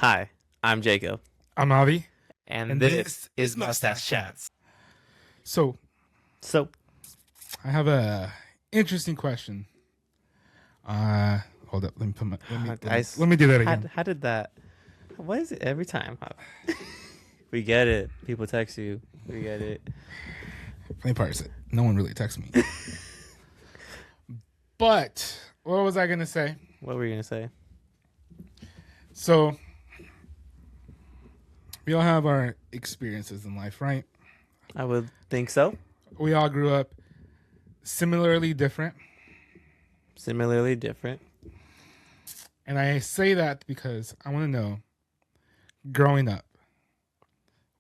Hi, I'm Jacob, I'm Avi. and this is Mustache Chats. So So, I have a interesting question. Hold up. Let me put my, let me do that again. how did that? What is it every time? We get it. People text you. We get it. Funny part is that no one really texts me. But what was I gonna say? What were you gonna say? So we all have our experiences in life, right? I would think so. We all grew up similarly different. Similarly different. And I say that because I want to know, growing up,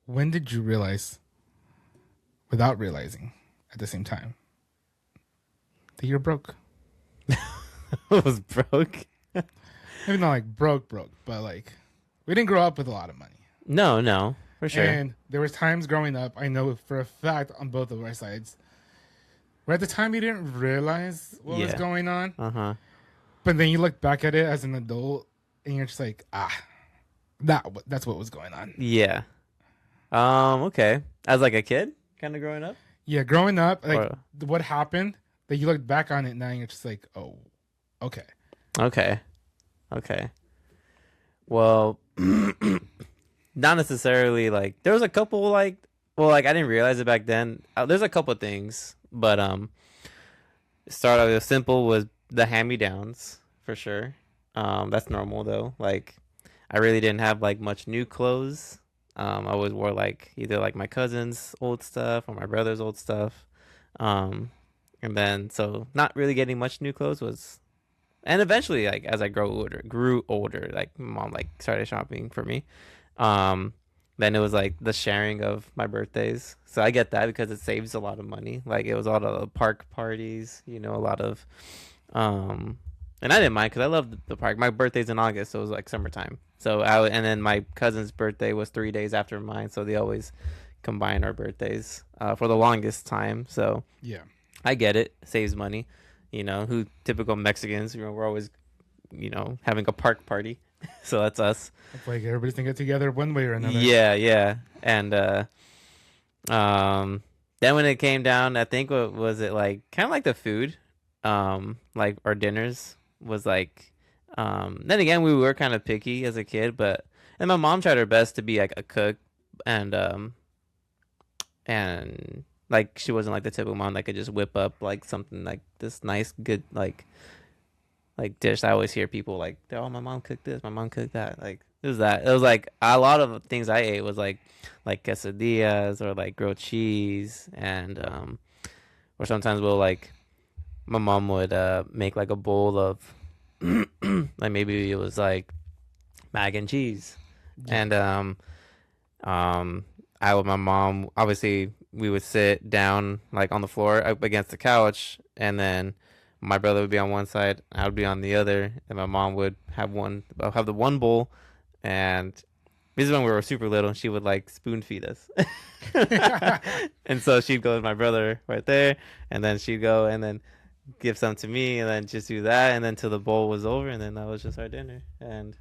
when did you realize, without realizing at the same time, that you're broke? I was broke. Maybe not like broke, but like we didn't grow up with a lot of money. No, for sure. And there was times growing up, I know for a fact on both of our sides, where at the time you didn't realize what was going on. But then you look back at it as an adult and you're just like, that's what was going on. Yeah. Okay. As like a kid, kind of growing up. Yeah, growing up, like what happened, that you look back on it now and you're just like, oh, okay. Okay. Well, not necessarily like there was a couple like I didn't realize it back then. There's a couple things, but start off with simple was the hand-me-downs for sure. That's normal though. Like I really didn't have like much new clothes. I always wore like either like my cousin's old stuff or my brother's old stuff. And then so not really getting much new clothes was, and eventually like as I grew older, like mom like started shopping for me. Then it was like the sharing of my birthdays. So I get that because it saves a lot of money. Like it was all the park parties, a lot of and I didn't mind because I loved the park. My birthday's in August, so it was like summertime. So and then my cousin's birthday was 3 days after mine, so they always combine our birthdays for the longest time. So yeah, I get it, saves money. Who typical Mexicans, we're always, having a park party. So that's us. It's like everybody's gonna get together one way or another. Yeah. And then when it came down, I think what was it like kind of like the food, like our dinners was like then again we were kind of picky as a kid, and my mom tried her best to be like a cook and like she wasn't like the typical mom that could just whip up like something like this nice good like dish. I always hear people like, oh, my mom cooked this, my mom cooked that. Like it was like a lot of things I ate was like quesadillas or like grilled cheese and or sometimes my mom would make like a bowl of like maybe it was like mac and cheese. And I with my mom, obviously we would sit down like on the floor up against the couch, and then my brother would be on one side, I would be on the other, and my mom would have the one bowl, and this is when we were super little, and she would like spoon feed us. And so she'd go with my brother right there, and then she'd go and then give some to me, and then just do that, and then till the bowl was over, and then that was just our dinner. And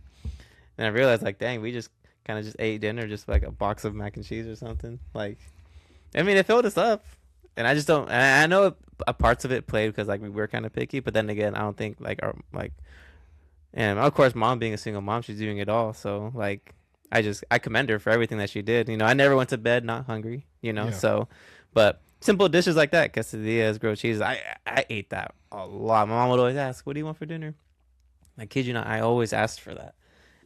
then I realized like, dang, we just kind of just ate dinner, just like a box of mac and cheese or something. Like, I mean, it filled us up, and I just don't. And I know parts of it played because like we were kind of picky, but then again, I don't think like our like, and of course, mom being a single mom, she's doing it all. So like, I commend her for everything that she did. I never went to bed not hungry. Yeah. So, but simple dishes like that, quesadillas, grilled cheese, I ate that a lot. My mom would always ask, "What do you want for dinner?" I kid you not, I always asked for that.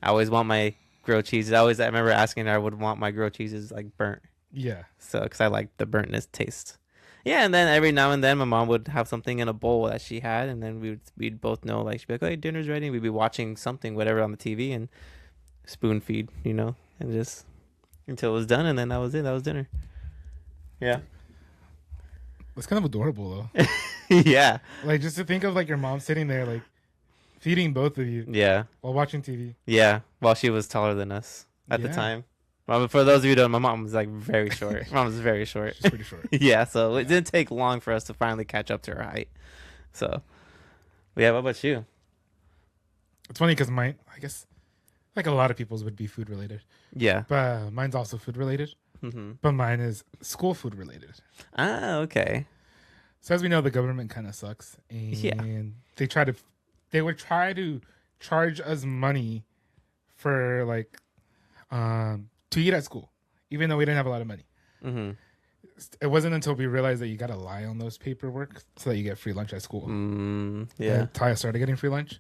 I always want my grilled cheeses. I remember asking her, I would want my grilled cheeses like burnt. Yeah. So, because I like the burntness taste. Yeah, and then every now and then my mom would have something in a bowl that she had, and then we'd both know, like she'd be like, "Oh, hey, dinner's ready." We'd be watching something, whatever, on the TV, and spoon feed, and just until it was done, and then that was it. That was dinner. Yeah. It's kind of adorable though. Yeah. Like just to think of like your mom sitting there like feeding both of you. Yeah. While watching TV. Yeah. While she was taller than us at the time. Well, for those of you who don't know, my mom was like very short. My mom was very short. She's pretty short. Yeah, so it didn't take long for us to finally catch up to her height. So, yeah, what about you? It's funny because I guess Like a lot of people's would be food related. Yeah. But mine's also food related. Mm-hmm. But mine is school food related. Ah, okay. So as we know, the government kind of sucks, and they would try to charge us money for like to eat at school, even though we didn't have a lot of money. Mm-hmm. It wasn't until we realized that you got to lie on those paperwork so that you get free lunch at school. Yeah. Until I started getting free lunch.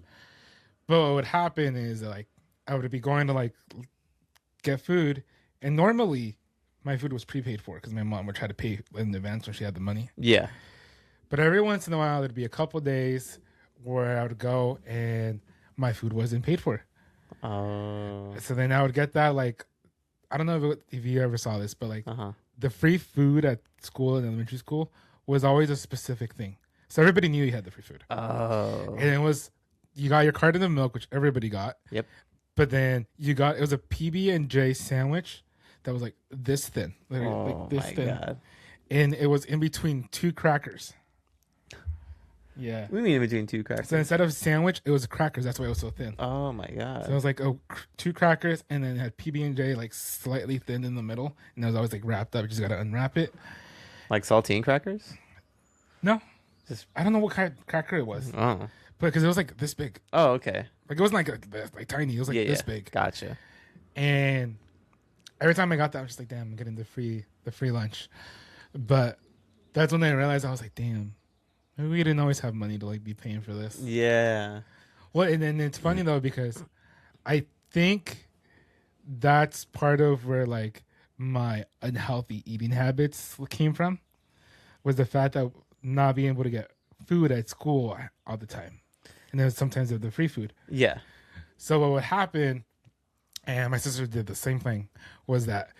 But what would happen is like I would be going to like get food, and normally my food was prepaid for because my mom would try to pay in advance when she had the money. Yeah. But every once in a while, there'd be a couple days where I would go and my food wasn't paid for. Oh. So then I would get that, like, I don't know if you ever saw this, but like the free food at school in elementary school was always a specific thing. So everybody knew you had the free food. Oh. And it was, you got your carton of milk, which everybody got. Yep. But then it was a PB&J sandwich that was like this thin. Like this thin. God. And it was in between 2 crackers. Yeah. We mean in between 2 crackers. So instead of sandwich, it was crackers. That's why it was so thin. Oh my god. So it was like 2 crackers, and then it had PB&J like slightly thin in the middle, and it was always like wrapped up. You just gotta unwrap it. Like saltine crackers? No. I don't know what kind of cracker it was. Oh. But because it was like this big. Oh, okay. Like it wasn't like tiny. It was like this big. Gotcha. And every time I got that, I was just like, damn, I'm getting the free lunch. But that's when I realized I was like, damn. Maybe we didn't always have money to like be paying for this. Yeah. Well, and then it's funny though because I think that's part of where like my unhealthy eating habits came from, was the fact that not being able to get food at school all the time, and then sometimes the free food. Yeah. So what would happen, and my sister did the same thing, was that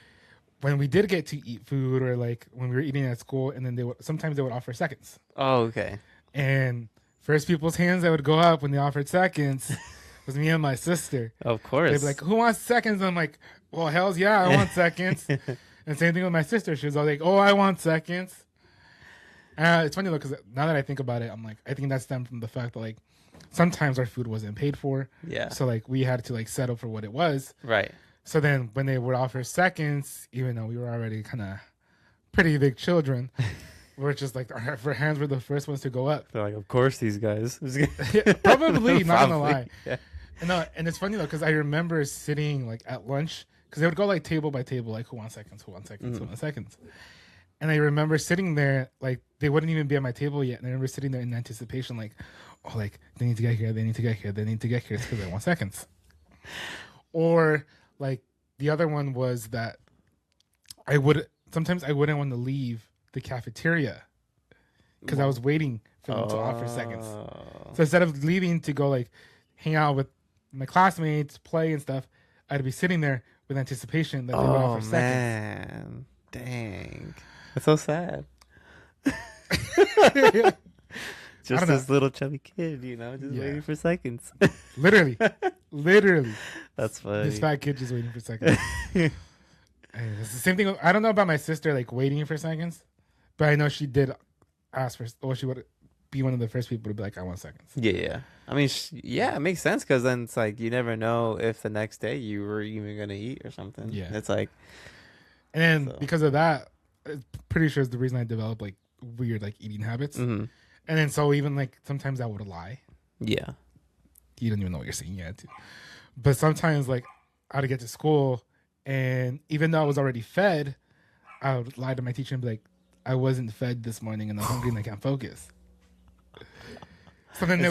when we did get to eat food, or like when we were eating at school, and then sometimes they would offer seconds. Oh, okay. And first people's hands that would go up when they offered seconds was me and my sister. Of course. They'd be like, "Who wants seconds?" And I'm like, "Well, hell's yeah, I want seconds." And same thing with my sister. She was all like, "Oh, I want seconds." It's funny though, because now that I think about it, I'm like, I think that stemmed from the fact that like sometimes our food wasn't paid for. Yeah. So like we had to like settle for what it was. Right. So then when they would offer seconds, even though we were already kind of pretty big children, we're just like, our hands were the first ones to go up. They're like, of course these guys. Probably, not gonna lie. Yeah. And it's funny though, because I remember sitting like at lunch, because they would go like table by table, like who wants seconds, who wants seconds, who wants seconds. And I remember sitting there, like they wouldn't even be at my table yet. And I remember sitting there in anticipation, like, oh, like they need to get here, they need to get here, they need to get here. It's because they want seconds. Or like the other one was that sometimes I wouldn't want to leave the cafeteria because I was waiting for them to offer seconds. So instead of leaving to go like hang out with my classmates, play and stuff, I'd be sitting there with anticipation that they would offer seconds. Man. Dang. That's so sad. Just this little chubby kid, just waiting for seconds. Literally. That's funny. This fat kid just waiting for seconds. It's the same thing. I don't know about my sister, like waiting for seconds, but I know she did ask for, or she would be one of the first people to be like, I want seconds. Yeah. I mean, it makes sense because then it's like you never know if the next day you were even going to eat or something. Yeah. It's like. And then because of that, I'm pretty sure it's the reason I developed like weird like eating habits. Mm-hmm. And then so even like sometimes I would lie. Yeah. You don't even know what you're saying yet. But sometimes like I'd get to school and even though I was already fed, I would lie to my teacher and be like, I wasn't fed this morning and I'm hungry and I can't focus. So then they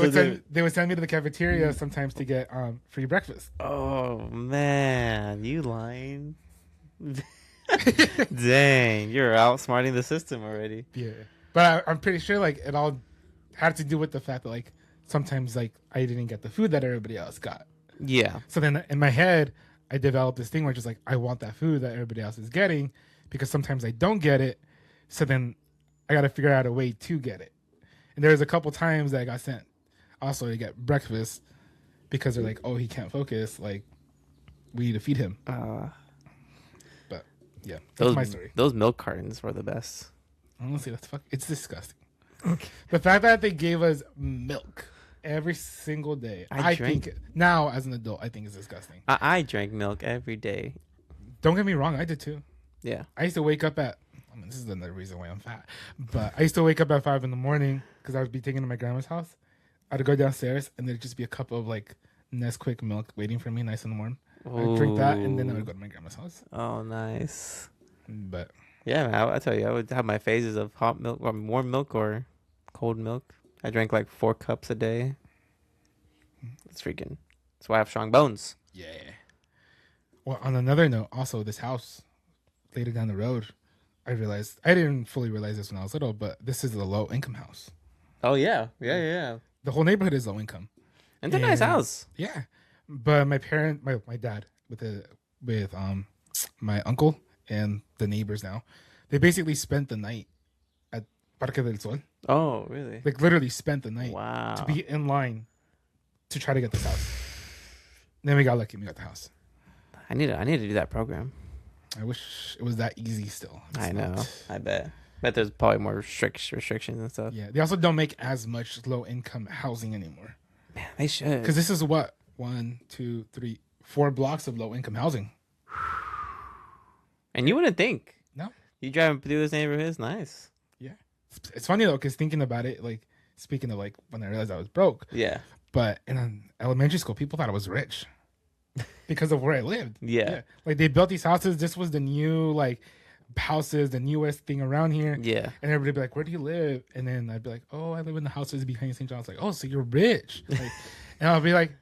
would send me to the cafeteria sometimes to get free breakfast. Oh man, you lying. Dang, you're outsmarting the system already. Yeah. But I'm pretty sure like it all had to do with the fact that like sometimes like I didn't get the food that everybody else got. Yeah. So then in my head, I developed this thing where just like I want that food that everybody else is getting because sometimes I don't get it. So then I got to figure out a way to get it. And there was a couple times that I got sent also to get breakfast because they're like, oh, he can't focus. Like we need to feed him. But yeah, that's my story. Those milk cartons were the best. Honestly, it's disgusting. The fact that they gave us milk. every single day. I think now, as an adult, I think it's disgusting. I drank milk every day. Don't get me wrong, I did too. Yeah. I used to wake up at, I mean, this is another reason why I'm fat, but I used to wake up at 5 a.m. because I would be taken to my grandma's house. I'd go downstairs and there'd just be a cup of like Nesquik milk waiting for me, nice and warm. I'd drink that and then I would go to my grandma's house. Oh, nice. But yeah, man, I tell you, I would have my phases of hot milk or warm milk or cold milk. I drank like 4 cups a day. It's freaking. That's why I have strong bones. Yeah. Well, on another note, also this house later down the road, I realized I didn't fully realize this when I was little, but this is a low income house. Oh yeah. The whole neighborhood is low income. And it's a nice house. Yeah, but my dad with my uncle and the neighbors now, they basically spent the night at Parque del Sol. Oh really? Like literally spent the night. Wow. To be in line to try to get this house. And then we got lucky. We got the house. I need to do that program. I wish it was that easy still. I know. I bet there's probably more restrictions and stuff. Yeah. They also don't make as much low income housing anymore. Man, they should. Because this is what 1, 2, 3, 4 blocks of low income housing. And you wouldn't think. No. You driving through this neighborhood is nice. Yeah. It's funny though, because thinking about it, like speaking of like when I realized I was broke. Yeah. But in elementary school, people thought I was rich because of where I lived. Yeah. Like they built these houses. This was the new like houses, the newest thing around here. Yeah. And everybody would be like, "Where do you live?" And then I'd be like, "Oh, I live in the houses behind St. John's." Like, "Oh, so you're rich?" Like, and I'll be like,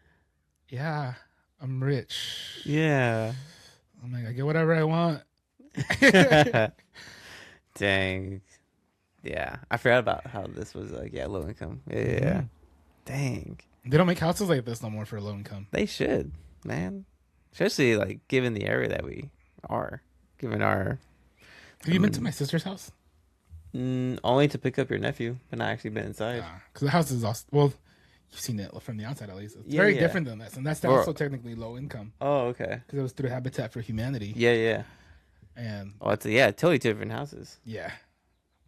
"Yeah, I'm rich." Yeah. I'm like, I get whatever I want. Dang. Yeah. I forgot about how this was like, low income. Yeah. Mm-hmm. Dang. They don't make houses like this no more for low income. They should, man. Especially like given the area that we are. Given our. Have you been to my sister's house? Only to pick up your nephew, but not actually been inside. Because the house is also, well, you've seen it from the outside at least. It's very different than this, and that's also technically low income. Oh, okay. Because it was through Habitat for Humanity. Yeah. And it's totally different houses. Yeah.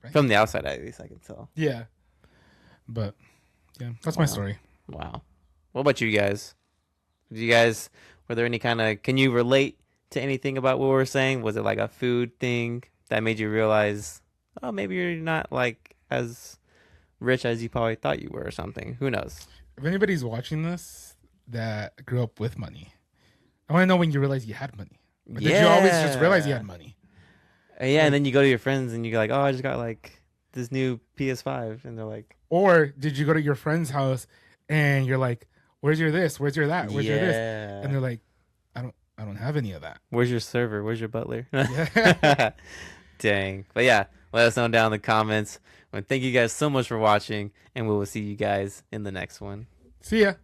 Right? From the outside, at least I can tell. Yeah. But yeah, that's my story. Wow. What about you guys? Were there any can you relate to anything about what we were saying? Was it like a food thing that made you realize, oh, maybe you're not like as rich as you probably thought you were or something? Who knows? If anybody's watching this that grew up with money, I want to know when you realized you had money. Or did you always just realize you had money? Yeah, and then you go to your friends and you go like, oh, I just got like this new PS5, and they're like, or did you go to your friend's house and you're like, where's your this? Where's your that? Where's your this? And they're like, I don't have any of that. Where's your server? Where's your butler? Yeah. Dang. But yeah, let us know down in the comments. Well, thank you guys so much for watching, and we will see you guys in the next one. See ya.